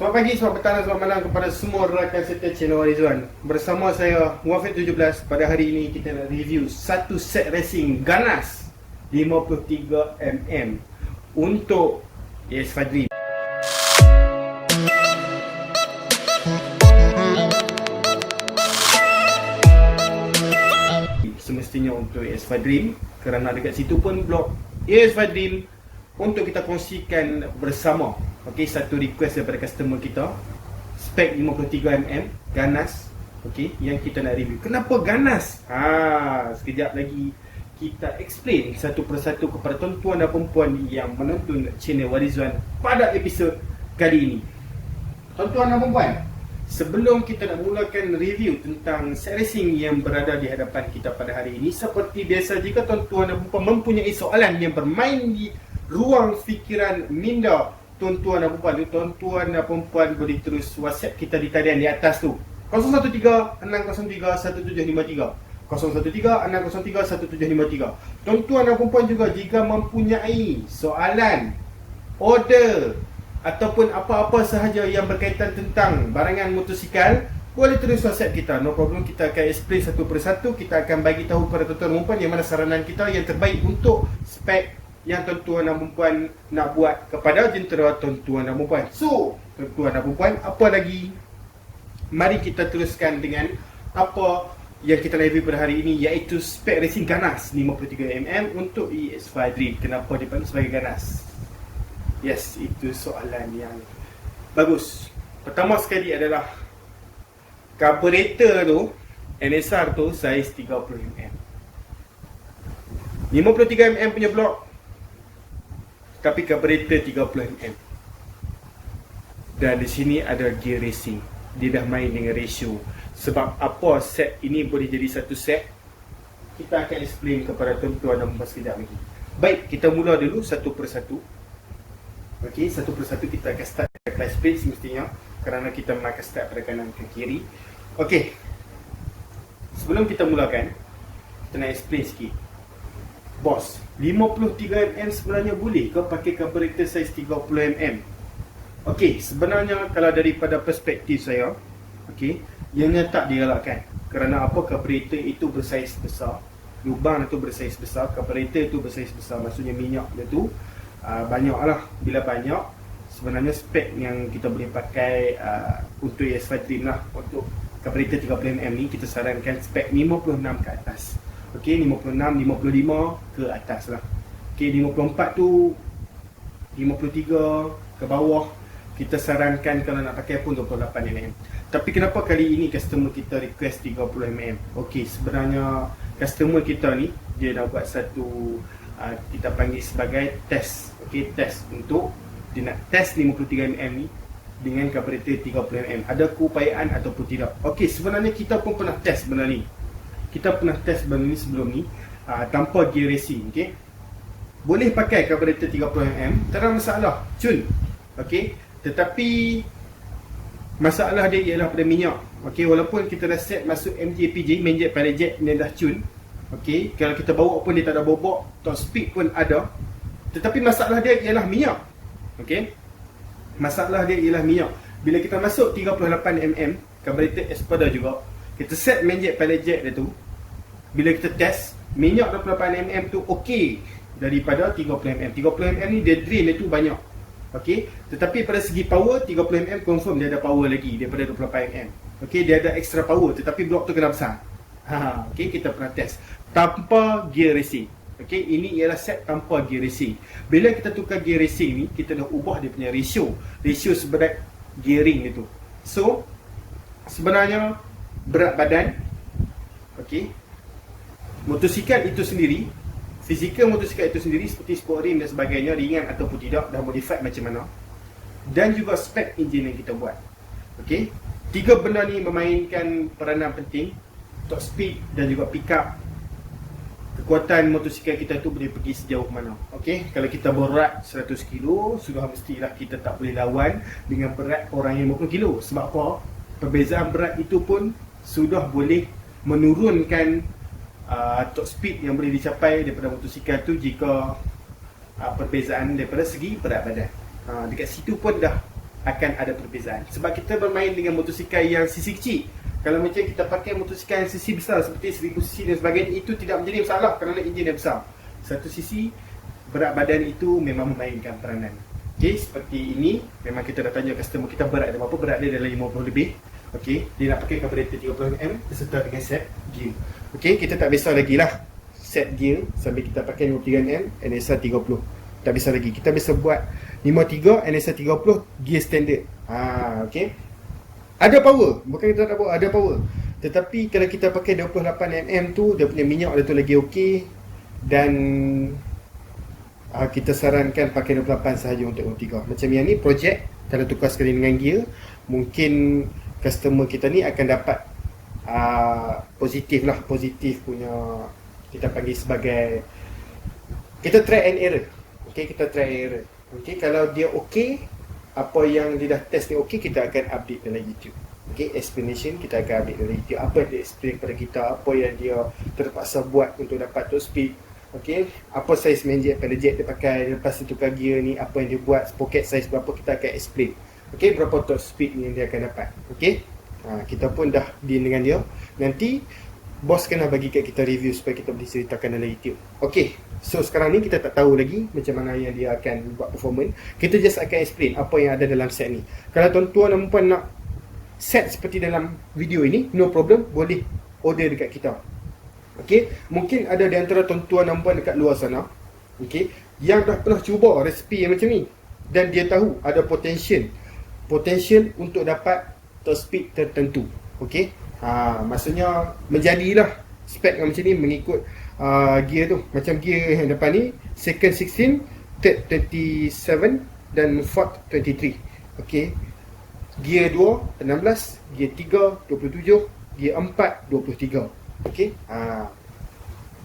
Selamat pagi, selamat petang dan selamat malam kepada semua rakan serta channel Rizwan. Bersama saya Muafiq 17. Pada hari ini kita nak review satu set racing ganas 53mm untuk ES5 Dream. Semestinya untuk ES5 Dream, kerana dekat situ pun blog ES5 Dream untuk kita kongsikan bersama. Okey, satu request daripada customer kita, spek 53mm ganas, okey, yang kita nak review. Kenapa ganas? Sekejap lagi kita explain satu persatu kepada tuan-tuan dan perempuan yang menonton channel Warizwan pada episod kali ini. Tuan-tuan dan perempuan, sebelum kita nak mulakan review tentang set racing yang berada di hadapan kita pada hari ini, seperti biasa, jika tuan-tuan dan perempuan mempunyai soalan yang bermain di ruang fikiran minda tuan-tuan dan perempuan boleh terus WhatsApp kita di talian di atas tu, 013-603-1753, 013-603-1753. Tuan-tuan dan perempuan juga jika mempunyai soalan, order ataupun apa-apa sahaja yang berkaitan tentang barangan motosikal, boleh terus WhatsApp kita, no problem. Kita akan explain satu persatu. Kita akan bagi tahu kepada tuan-tuan dan perempuan yang mana saranan kita yang terbaik untuk spek yang tuan-tuan dan perempuan nak buat kepada jentera tuan-tuan dan perempuan. So, tuan-tuan dan perempuan, apa lagi? Mari kita teruskan dengan apa yang kita review pada hari ini, iaitu spek racing ganas 53mm untuk ES5 Dream. Kenapa dipanggil sebagai ganas? Yes, itu soalan yang bagus. Pertama sekali adalah carburetor tu, NSR tu saiz 30mm, 53mm punya blok, tapi carburetor 30mm. Dan di sini ada gear racing. Dia dah main dengan ratio. Sebab apa set ini boleh jadi satu set, kita akan explain kepada tuan-tuan dan perempuan sekejap lagi. Baik, kita mula dulu satu persatu. Okey, satu persatu kita akan start dari clutch plate semestinya, kerana kita akan start pada kanan ke kiri. Okey, sebelum kita mulakan, kita nak explain sikit. Bos, 53mm sebenarnya boleh ke pakai carburetor saiz 30mm? Okey, sebenarnya kalau daripada perspektif saya, okey, ianya tak digalakkan. Kerana apa? Carburetor itu bersaiz besar, lubang itu bersaiz besar, carburetor itu bersaiz besar, maksudnya minyak dia tu banyak lah. Bila banyak, sebenarnya spek yang kita boleh pakai untuk ES5 Dream lah, untuk carburetor 30mm ni, kita sarankan spek 56 ke atas. Okey, 56, 55 ke atas lah. Okey, 54 tu, 53 ke bawah, kita sarankan kalau nak pakai pun 28mm. Tapi kenapa kali ini customer kita request 30mm? Okey, sebenarnya customer kita ni, dia nak buat satu kita panggil sebagai test. Okey, test untuk dia nak test 53mm ni dengan carburetor 30mm. Ada keupayaan ataupun tidak? Okey, sebenarnya kita pun pernah test benda ni. Kita pernah test benda ni sebelum ni, tanpa gear racing. Okay? Boleh pakai carburetor 30mm, tak ada masalah, cun. Okay? Tetapi masalah dia ialah pada minyak. Okay? Walaupun kita dah set masuk MJPJ, main jet pilot jet, dia dah cun. Okay? Kalau kita bawa pun dia tak ada bobok, top speed pun ada, tetapi masalah dia ialah minyak. Okay? Masalah dia ialah minyak. Bila kita masuk 38mm, carburetor Espada juga, kita set main jet pilot jet dia tu, bila kita test, minyak 28mm tu okey daripada 30mm. 30mm ni dia drain dia tu banyak. Okey, tetapi pada segi power, 30mm confirm dia ada power lagi daripada 28mm. Okey, dia ada extra power, tetapi blok tu kena besar. Okey, kita pernah test tanpa gear racing. Okey, ini ialah set tanpa gear racing. Bila kita tukar gear racing ni, kita dah ubah dia punya ratio seberat gearing dia tu. So, sebenarnya berat badan, okey, motosikal itu sendiri, fizikal motosikal itu sendiri seperti sport rim dan sebagainya, ringan ataupun tidak, dah modified macam mana, dan juga spek enjin yang kita buat. Okey, tiga benda ni memainkan peranan penting. Top speed dan juga pick up, kekuatan motosikal kita tu boleh pergi sejauh mana. Okey, kalau kita berat 100 kilo, sudah mestilah kita tak boleh lawan dengan berat orang yang 50 kilo. Sebab apa? Perbezaan berat itu pun sudah boleh menurunkan top speed yang boleh dicapai daripada motosikal tu jika perbezaan daripada segi berat badan. Dekat situ pun dah akan ada perbezaan. Sebab kita bermain dengan motosikal yang sisi kecil. Kalau macam kita pakai motosikal yang sisi besar seperti 1000 cc dan sebagainya, itu tidak menjadi masalah kerana enjin dia besar. Satu sisi berat badan itu memang memainkan peranan. Okey, seperti ini memang kita dah tanya customer kita berat dia berapa, berat dia dalam 50 lebih. Okey, dia nak pakai carburetor 30mm beserta dengan set gear. Okey, kita tak biasa lagi lah set gear sambil kita pakai 53mm NSR 30. Tak biasa lagi. Kita biasa buat 53 NSR 30 gear standard. Okey. Ada power, bukan kita tak ada power. Tetapi kalau kita pakai 28mm tu, dia punya minyak dia tu lagi okey. Dan kita sarankan pakai 28 sahaja untuk 23. Macam yang ni projek, kalau tukar sekali dengan gear, mungkin customer kita ni akan dapat positif lah, positif punya, kita panggil sebagai, kita try and error. Okay, kita try and error. Okay, kalau dia okey, apa yang dia dah test ni okey, kita akan update dalam YouTube. Okay, explanation kita akan update dalam YouTube. Apa yang dia explain kepada kita, apa yang dia terpaksa buat untuk dapat top speed. Okay, apa saiz main jet, pada jet dia pakai, lepas tu tukar gear ni, apa yang dia buat, pocket size berapa, kita akan explain. Okay, berapa top speed ni yang dia akan dapat. Okay, kita pun dah deal dengan dia. Nanti bos kena bagi kat kita review supaya kita boleh ceritakan dalam YouTube. Okay, so sekarang ni kita tak tahu lagi macam mana yang dia akan buat performance. Kita just akan explain apa yang ada dalam set ni. Kalau tuan-tuan dan puan nak set seperti dalam video ini, no problem, boleh order dekat kita. Okay, mungkin ada di antara tuan-tuan dan puan dekat luar sana, okay, yang dah pernah cuba resipi yang macam ni, dan dia tahu ada potential untuk dapat top speed tertentu. Okay, maksudnya menjadilah spek yang macam ni mengikut gear tu. Macam gear yang depan ni second 16, third 27 dan fourth 23. Okay, gear 2 16, gear 3 27, gear 4 23. Okay,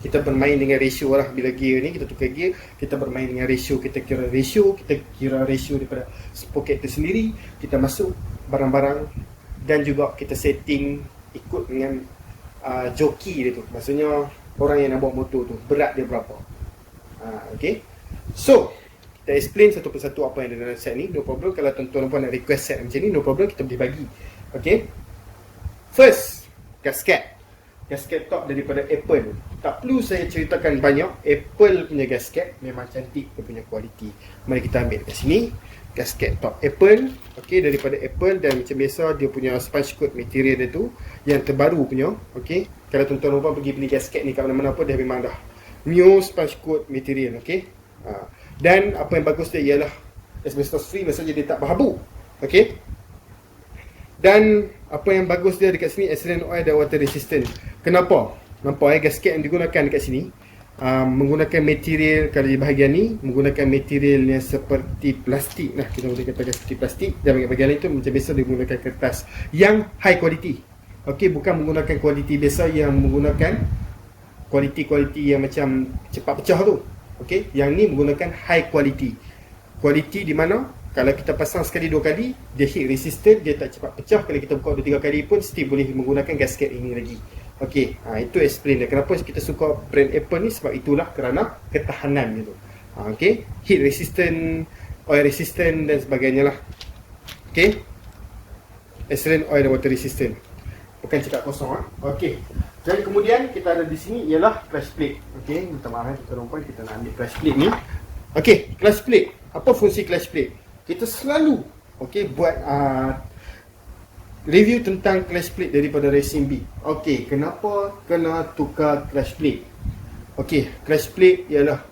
kita bermain dengan ratio lah. Bila gear ni kita tukar gear, kita bermain dengan ratio. Kita kira ratio daripada pocket tu sendiri, kita masuk barang-barang, dan juga kita setting ikut dengan joki dia tu. Maksudnya orang yang nak bawa motor tu, berat dia berapa. Okay, so kita explain satu persatu apa yang ada dalam set ni. No problem, kalau tuan-tuan puan nak request set macam ni, no problem, kita boleh bagi. Okay, first, gasket top daripada Apple. Tak perlu saya ceritakan banyak. Apple punya gasket memang cantik, dia punya kualiti. Mari kita ambil kat sini gasket top Apple. Okay, daripada Apple, dan macam biasa dia punya sponge coat material dia tu yang terbaru punya. Okay, kalau tuan-tuan puan pergi beli gasket ni kat mana-mana pun, dia memang dah new sponge coat material. Okay, dan apa yang bagus dia ialah asbestos free, maksudnya dia tak berhabuk. Okay, dan apa yang bagus dia dekat sini, accident oil dan water resistant. Kenapa? Nampak gasket yang digunakan dekat sini menggunakan material, kalau di bahagian ni menggunakan material yang seperti plastik lah, kita boleh katakan seperti plastik, dan bahagian lain tu macam biasa dia menggunakan kertas yang high quality. Okey, bukan menggunakan kualiti biasa yang menggunakan kualiti yang macam cepat pecah tu. Okey, yang ni menggunakan high quality. Quality di mana kalau kita pasang sekali 2 kali, dia heat resistant, dia tak cepat pecah. Kalau kita buka 2-3 kali pun still boleh menggunakan gasket ini lagi. Okey, itu explain dia kenapa kita suka brand Apple ni, sebab itulah kerana ketahanan dia tu. Okey, heat resistant, oil resistant dan sebagainya lah. Okey, accident oil dan water resistant. Bukan cakap kosong. Okey, dan kemudian kita ada di sini ialah clutch plate. Okey, minta maaf tuan-tuan, kita nak ambil clutch plate ni. Okey, clutch plate. Apa fungsi clutch plate? Kita selalu buat review tentang clutch plate daripada Racing Beat. Okey, kenapa kena tukar clutch plate? Okey, clutch plate ialah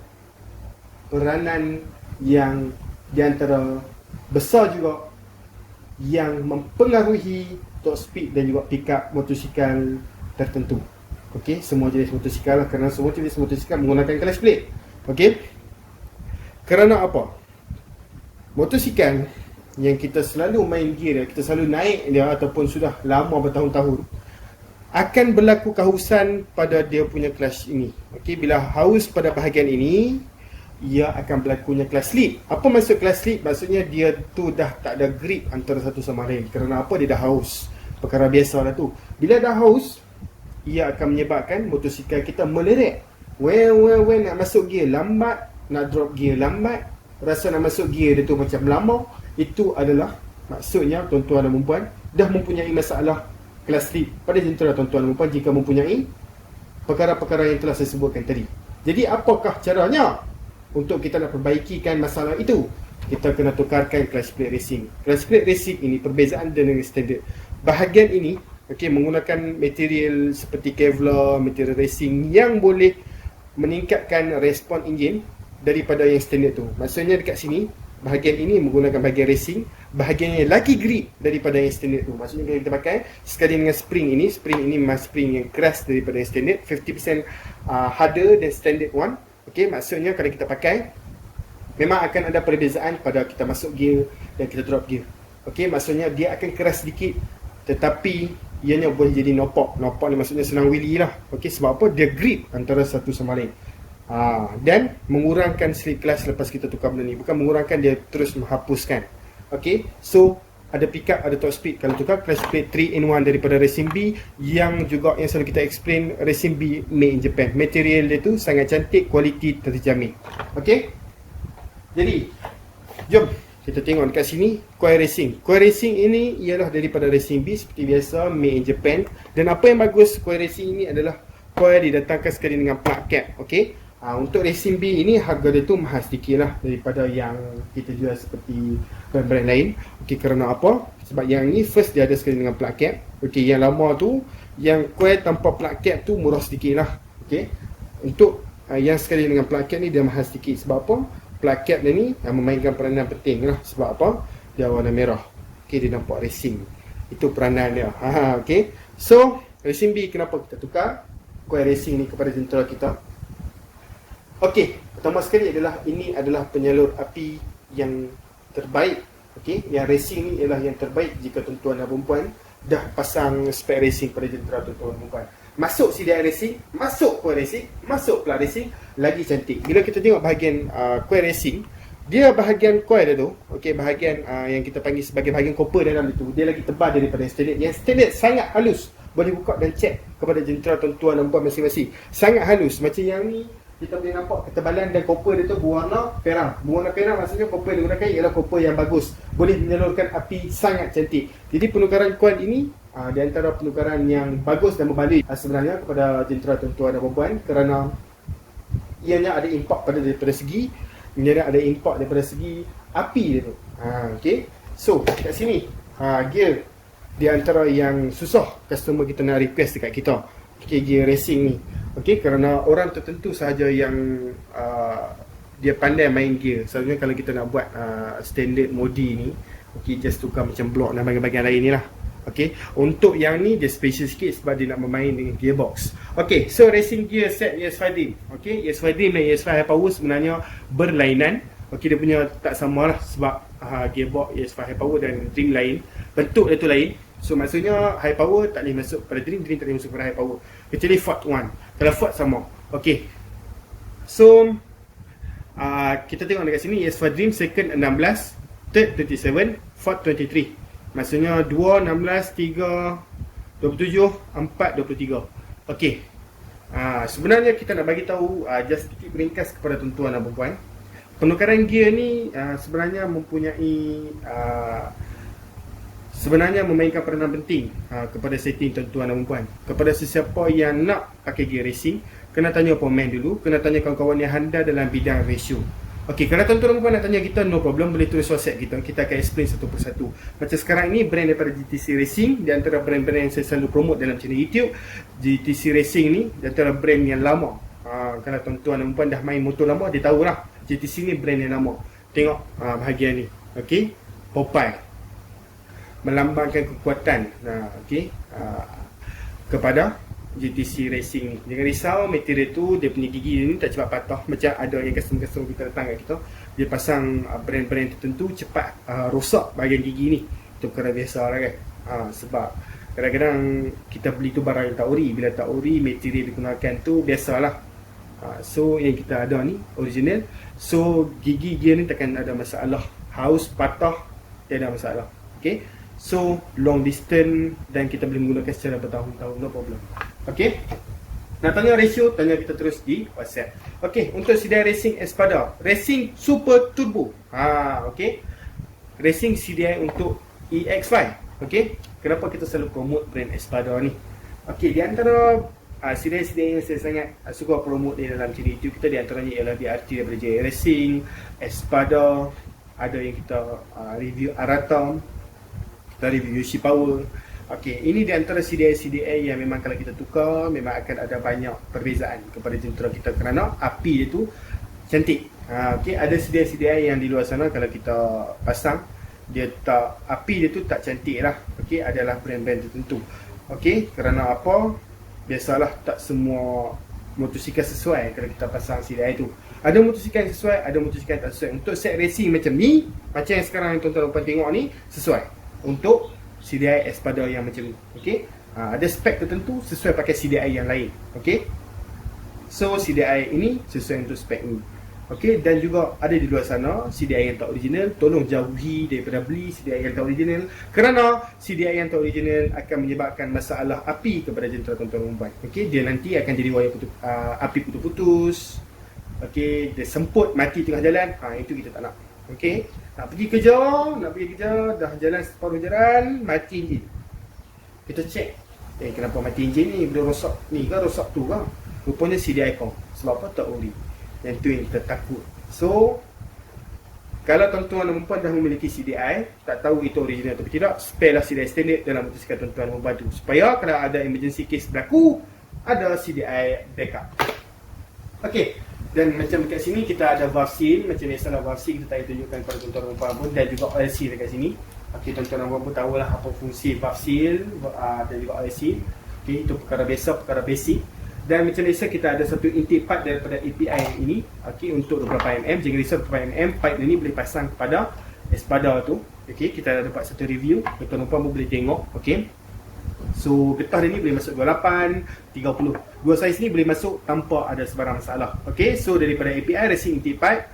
peranan yang di antara besar juga yang mempengaruhi top speed dan juga pick up motosikal tertentu. Okey, semua jenis motosikal lah, kerana semua jenis motosikal menggunakan clutch plate. Okey, kerana apa? Motosikal yang kita selalu main gear dia, kita selalu naik dia ataupun sudah lama bertahun-tahun, akan berlaku kehausan pada dia punya clutch ini. Okey, bila haus pada bahagian ini, ia akan berlakunya clutch slip. Apa maksud clutch slip? Maksudnya dia tu dah tak ada grip antara satu sama lain. Kerana apa? Dia dah haus. Perkara biasa dah tu. Bila dah haus, ia akan menyebabkan motosikal kita meleret. When nak masuk gear lambat, nak drop gear lambat, rasa nak masuk gear dia tu macam lama. Itu adalah Maksudnya tuan-tuan dan puan dah mempunyai masalah kelas sleep pada jentera tuan-tuan dan puan jika mempunyai perkara-perkara yang telah saya sebutkan tadi. Jadi apakah caranya untuk kita nak perbaikikan masalah itu? Kita kena tukarkan clutch plate racing. Clutch plate racing ini perbezaan dengan standard. Bahagian ini menggunakan material seperti Kevlar, material racing yang boleh meningkatkan respon enjin daripada yang standard tu. Maksudnya dekat sini bahagian ini menggunakan bahagian racing, bahagian yang lagi grip daripada yang standard tu. Maksudnya kalau kita pakai sekali dengan spring ini memang spring yang keras daripada yang standard, 50% harder than standard one. Okey, maksudnya kalau kita pakai memang akan ada perbezaan pada kita masuk gear dan kita drop gear. Okey, maksudnya dia akan keras sedikit tetapi ianya boleh jadi nopok. Nopok ni maksudnya senang wheelie lah. Okey, sebab apa? Dia grip antara satu sama lain. Dan mengurangkan slip clutch lepas kita tukar benda ni. Bukan mengurangkan, dia terus menghapuskan. Okey, so ada pickup, ada top speed. Kalau tukar clutch plate 3-in-1 daripada Racing B, yang juga yang selalu kita explain, Racing B made in Japan. Material dia tu sangat cantik, kualiti terjamin. Okey, jadi jom kita tengok dekat sini coil racing. Coil racing ini ialah daripada Racing B seperti biasa, made in Japan. Dan apa yang bagus coil racing ini adalah coil didatangkan sekali dengan plug cap. Okey, untuk Racing B ini harga dia tu mahal sedikit lah daripada yang kita jual seperti brand-brand lain. Okey, kerana apa? Sebab yang ni first dia ada sekali dengan plug cap. Okey, yang lama tu yang coil tanpa plug cap tu murah sedikit lah. Okey, untuk yang sekali dengan plug cap ni dia mahal sedikit. Sebab apa? Plug cap dia ni memainkan peranan penting lah. Sebab apa? Dia warna merah. Okey, dia nampak racing. Itu peranan dia. Okey, so Racing B kenapa kita tukar coil racing ni kepada jentera kita? Okey, pertama sekali adalah ini adalah penyalur api yang terbaik. Okey, yang racing ni ialah yang terbaik jika tuan-tuan dan puan dah pasang spek racing pada jentera tuan-tuan dan puan. Masuk CDI racing, masuk coil racing, masuk plug racing, lagi cantik. Bila kita tengok bahagian coil racing, dia bahagian coil dia tu, okey, bahagian yang kita panggil sebagai bahagian copper dalam itu, dia lagi tebal daripada yang standard. Yang standard sangat halus. Boleh buka dan check kepada jentera tuan-tuan dan puan masing-masing. Sangat halus. Macam yang ni kita boleh nampak ketebalan dan copper dia tu berwarna perang. Berwarna perang maksudnya copper yang digunakan ialah copper yang bagus. Boleh menyalurkan api sangat cantik. Jadi penukaran coil ini di antara penukaran yang bagus dan berbalik sebenarnya kepada jentera tuan-tuan dan puan, kerana ianya ada impak daripada segi api dia tu. Okey. So, kat sini gear di antara yang susah customer kita nak request dekat kita. Okey, gear racing ni. Okey, kerana orang tertentu sahaja yang dia pandai main gear. Selalunya kalau kita nak buat standard modi ni, okey, just tukar macam block dan bahagian-bahagian lain ni lah. Okey, untuk yang ni dia special sikit sebab dia nak bermain dengan gearbox. Okey, so racing gear set ES5 Dream. Okey, ES5 Dream dan ES5 High Power sebenarnya berlainan. Okey, dia punya tak sama lah sebab gearbox ES5 High Power dan Dream lain. Bentuk dia tu lain. So maksudnya High Power tak boleh masuk pada Dream, Dream tak boleh masuk pada High Power. Kecuali Ford 1. Kalau Ford sama. Okey, so kita tengok dekat sini ES5 Dream second 16, third 27, fourth 23. Maksudnya 2, 16, 3, 27, 4, 23. Okey. Sebenarnya kita nak bagi tahu just sedikit ringkas kepada tuan-tuan dan puan. Penukaran gear ni sebenarnya sebenarnya memainkan peranan penting kepada setting tuan-tuan dan puan. Kepada sesiapa yang nak pakai gear racing, kena tanya pemain dulu, kena tanya kawan-kawan yang handal dalam bidang ratio. Okey, kalau tuan-tuan dan puan nak tanya kita, no problem, boleh tulis WhatsApp kita. Kita akan explain satu persatu. Macam sekarang ni brand daripada GTC Racing, di antara brand-brand yang saya selalu promote dalam channel YouTube. GTC Racing ni di antara brand yang lama. Kalau tuan-tuan dan puan dah main motor lama, dia tahulah GTC ni brand yang lama. Tengok bahagian ni. Okey, Popeye melambangkan kekuatan kepada GTC Racing ni. Jangan risau, material tu dia punya gigi ni tak cepat patah. Macam ada yang customer kita datang kat kita, dia pasang brand-brand tertentu cepat rosak bahagian gigi ni. Itu perkara biasa lah kan. Sebab kadang-kadang kita beli tu barang yang tak ori. Bila tak ori, material digunakan tu biasalah. So yang kita ada ni original. So gigi gear ni takkan ada masalah. Haus patah dia ada masalah. Okay, so long distance dan kita boleh menggunakan secara bertahun-tahun, no problem. Okey, nak tanya ratio, tanya kita terus di WhatsApp. Okey, untuk CDI Racing Espada Racing Super Turbo. Okey, Racing CDI untuk EX5. Okey, kenapa kita selalu promote brand Espada ni? Okey, di antara siri-siri yang saya sangat suka promote di dalam channel YouTube kita, di antaranya ialah BRT daripada Jaya Racing, Espada, ada yang kita review Aratom, kita review Yoshi Power. Okey, ini di antara CDI yang memang kalau kita tukar memang akan ada banyak perbezaan kepada jentera kita kerana api dia tu cantik. Okey, ada CDI yang di luar sana kalau kita pasang dia tak, api dia tu tak cantik lah. Okey, adalah brand-brand tertentu. Okey, kerana apa? Biasalah tak semua motosikal sesuai kalau kita pasang CDI tu. Ada motosikal yang sesuai, ada motosikal tak sesuai. Untuk set racing macam ni, macam yang sekarang yang tuan-tuan tengok ni, sesuai untuk CDI Espada yang macam ni. Okey, ada spek tertentu sesuai pakai CDI yang lain. Okey, so CDI ini sesuai untuk spek ni. Okey, dan juga ada di luar sana CDI yang tak original, tolong jauhi daripada beli CDI yang tak original, kerana CDI yang tak original akan menyebabkan masalah api kepada jentera tuan-tuan perempuan. Okey, dia nanti akan jadi wayar api putus-putus. Okey, dia semput mati tengah jalan. Itu kita tak nak. Okey, nak pergi kerja, dah jalan separuh jalan, mati enjin. Kita cek, kenapa mati enjin ni? Bila rosak ni ke, rosak tu ke? Rupanya CDI kau. Sebab apa? Tak ori. Yang tu yang kita takut. So, kalau tuan-tuan dan puan dah memiliki CDI, tak tahu itu original atau tidak, spare lah CDI standard dalam motosikal tuan-tuan dan puan tu, supaya kalau ada emergency case berlaku, ada CDI backup. Okey, dan macam dekat sini kita ada valve seal. Macam biasalah valve seal kita tak tunjukkan kepada tuan-tuan dan puan pun, dan juga oil seal dekat sini. Okey, tuan-tuan dan puan pun tahulah apa fungsi valve seal dan juga oil seal. Okey, itu perkara biasa, perkara basic. Dan macam biasa kita ada satu intake pipe daripada API ini. Okey, untuk 20 mm. Jangan risau 20 mm. Pipe ini boleh pasang kepada Espada tu. Okey, kita dah dapat satu review. Tuan-tuan pun boleh tengok. Okey, so getah dia ni boleh masuk 28, 30. Dua saiz ni boleh masuk tanpa ada sebarang masalah. Okey, so daripada API racing intake pipe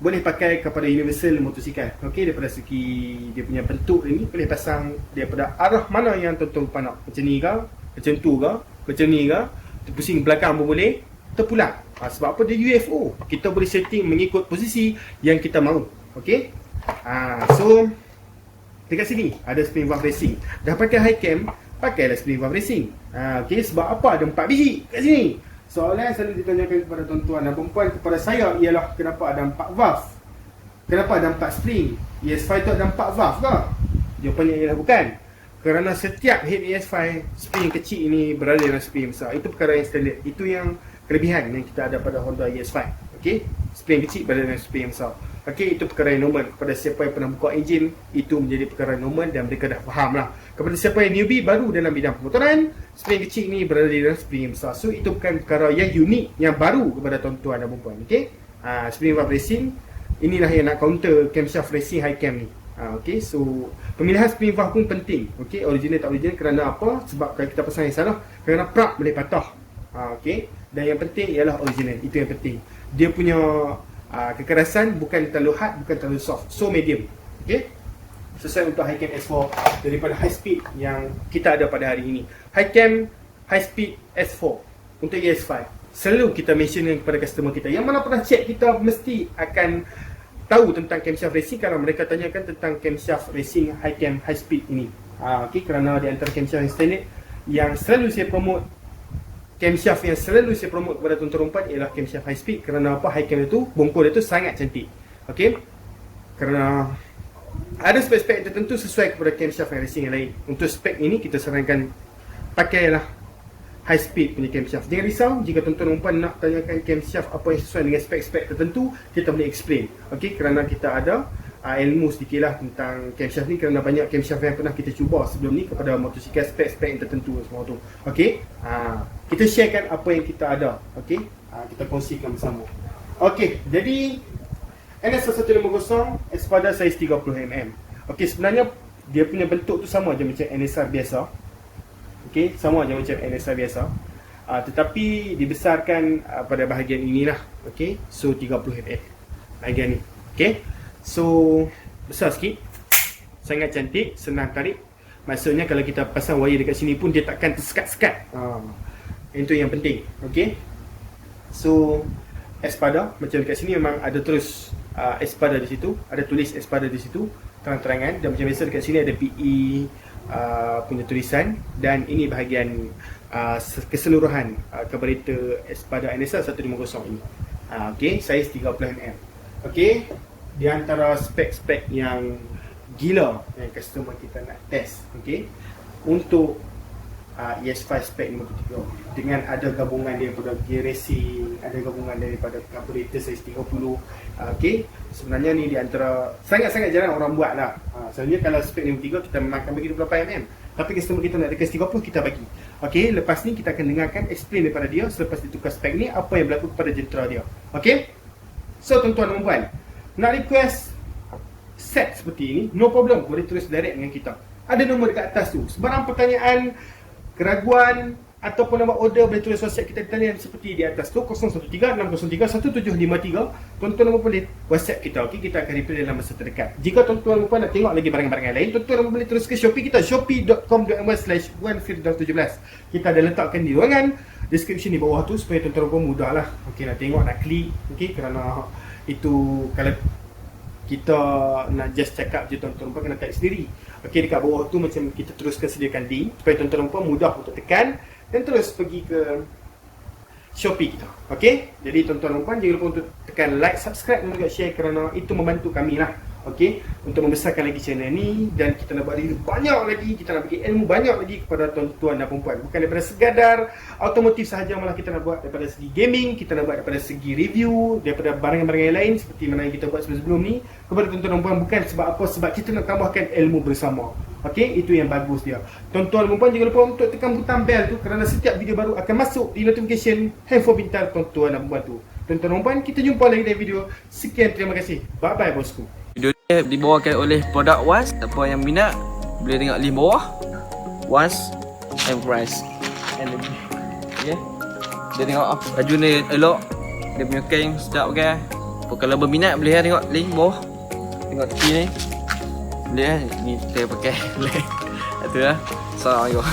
boleh pakai kepada universal motosikal. Okey, daripada segi dia punya bentuk ni boleh pasang daripada arah mana yang tuan-tuan nak. Macam ni ke, macam tu ke, macam ni ke, terpusing belakang pun boleh, terpulang. Sebab apa? Dia UFO. Kita boleh setting mengikut posisi yang kita mahu. Okey, so dekat sini ada spring valve racing. Dah pakai high cam, pakailah spring valve racing. Okey, sebab apa? Ada 4 biji kat sini. Soalan yang selalu ditanyakan kepada tuan-tuan dan perempuan kepada saya ialah kenapa ada 4 valve? Kenapa ada 4 spring? ES5 tu ada 4 valve ke? Jawapannya ialah bukan. Kerana setiap head ES5 spring kecil ini berada dalam spring besar. Itu perkara yang standard. Itu yang kelebihan yang kita ada pada Honda ES5. Okey, spring kecil berada dalam spring besar. Okey, itu perkara yang normal. Kepada siapa yang pernah buka enjin, itu menjadi perkara normal dan mereka dah faham lah. Kepada siapa yang newbie baru dalam bidang pemotoran, spring kecil ni berada dalam spring besar. So itu bukan perkara yang unik, yang baru kepada tuan-tuan dan perempuan. Okey, spring valve racing inilah yang nak counter camshaft racing high cam ni. Okey, so pemilihan spring valve pun penting. Okey, original tak original, kerana apa? Sebab kalau kita pasang yang salah, kerana prap boleh patah. Okey, dan yang penting ialah original. Itu yang penting. Dia punya kekerasan bukan terlalu hard, bukan terlalu soft. So medium. Okey, sesuai untuk high cam S4 daripada high speed yang kita ada pada hari ini. High cam high speed S4 untuk ES5. Selalu kita mention kepada customer kita yang mana pernah check, kita mesti akan tahu tentang camshaft racing kalau mereka tanyakan tentang camshaft racing high cam high speed ini. Okey, kerana di antara camshaft yang standard yang selalu saya promote, camshaft yang selalu saya promote kepada tuan-tuan perempuan ialah camshaft high speed. Kerana apa? High cam itu, bongkor dia tu sangat cantik. Okey, kerana ada spek-spek tertentu sesuai kepada camshaft yang racing yang lain. Untuk spek ini kita sarankan pakailah high speed punya camshaft. Jangan risau jika tuan-tuan dan puan nak tanyakan camshaft apa yang sesuai dengan spek-spek tertentu, kita boleh explain. Okey, kerana kita ada ilmu sedikit lah tentang camshaft ni, kerana banyak camshaft yang pernah kita cuba sebelum ni kepada motosikal spek-spek yang tertentu semua tu. Okey, kita sharekan apa yang kita ada. Okey, kita kongsikan bersama. Okey, jadi NS1150 Espada saiz 30mm. Okey, sebenarnya dia punya bentuk tu sama je macam NSR biasa. Okey, sama je macam NSR biasa. Tetapi dibesarkan pada bahagian inilah. Okey, so 30mm bahagian ni. Okey, so besar sikit, sangat cantik, senang tarik. Maksudnya kalau kita pasang wire dekat sini pun dia takkan tersekat-sekat. Itu yang penting. Okey, so Espada macam dekat sini memang ada terus Espada di situ, ada tulis Espada di situ. terang-terangan, dan macam biasa dekat sini ada PE punya tulisan, dan ini bahagian keseluruhan carburetor pada NSR 150 ini. Okey, saiz 30mm. Okey, di antara spek-spek yang gila yang customer kita nak test, okey, untuk ES5 spek 53 dengan ada gabungan daripada gear racing, ada gabungan daripada carburetor saiz 30. Okey, sebenarnya ni di antara sangat-sangat jarang orang buat lah. Selalunya kalau spek 53 kita memang akan bagi 28mm, tapi customer kita nak request 30, kita bagi. Okey, lepas ni kita akan dengarkan explain daripada dia selepas ditukar spek ni apa yang berlaku kepada jentera dia. Okey, so tuan-tuan dan puan, nak request set seperti ini, no problem, boleh tulis direct dengan kita. Ada nombor dekat atas tu. Sebarang pertanyaan, keraguan ataupun nama order, boleh tulis WhatsApp kita di talian seperti di atas tu, 013-603-1753. Tuan-tuan dan puan boleh WhatsApp kita, okey, kita akan reply dalam masa terdekat. Jika tuan-tuan dan puan nak tengok lagi barang-barang yang lain, tuan-tuan dan puan boleh terus ke Shopee kita, shopee.com.my/1firdaus17. Kita ada letakkan di ruangan description di bawah tu supaya tuan-tuan dan puan mudah lah, okey, nak tengok, nak klik, okey, kerana itu kalau kita nak just check up je, tuan-tuan dan puan kena type sendiri. Okey, dekat bawah tu macam kita teruskan sediakan link supaya tuan-tuan dan puan mudah untuk tekan dan terus pergi ke Shopee kita. Okey, jadi tuan-tuan dan puan jangan lupa untuk tekan like, subscribe dan juga share kerana itu membantu kami lah, okey, untuk membesarkan lagi channel ni, dan kita nak buat review banyak lagi, kita nak bagi ilmu banyak lagi kepada tuan-tuan dan puan, bukan daripada sekadar automotif sahaja, malah kita nak buat daripada segi gaming, kita nak buat daripada segi review, daripada barang-barang yang lain seperti mana yang kita buat sebelum ni kepada tuan-tuan dan puan. Bukan sebab apa, sebab kita nak tambahkan ilmu bersama. Okey, itu yang bagus dia. Tuan-tuan dan puan jangan lupa untuk tekan butang bell tu kerana setiap video baru akan masuk di notification handphone pintar tuan-tuan dan puan tu. Tuan-tuan dan puan, kita jumpa lagi dalam video. Sekian, terima kasih. Bye bye bosku. Video ni dibawakan oleh produk Was. Siapa yang minat boleh tengok link bawah. Was and price. Okay. Dia tengok baju ni elok. Dia punya kain sedap pakai. Kalau berminat boleh tengok link bawah. Tengok tepi ni. Boleh ni kita pakai. Boleh. Itu lah. Assalamualaikum.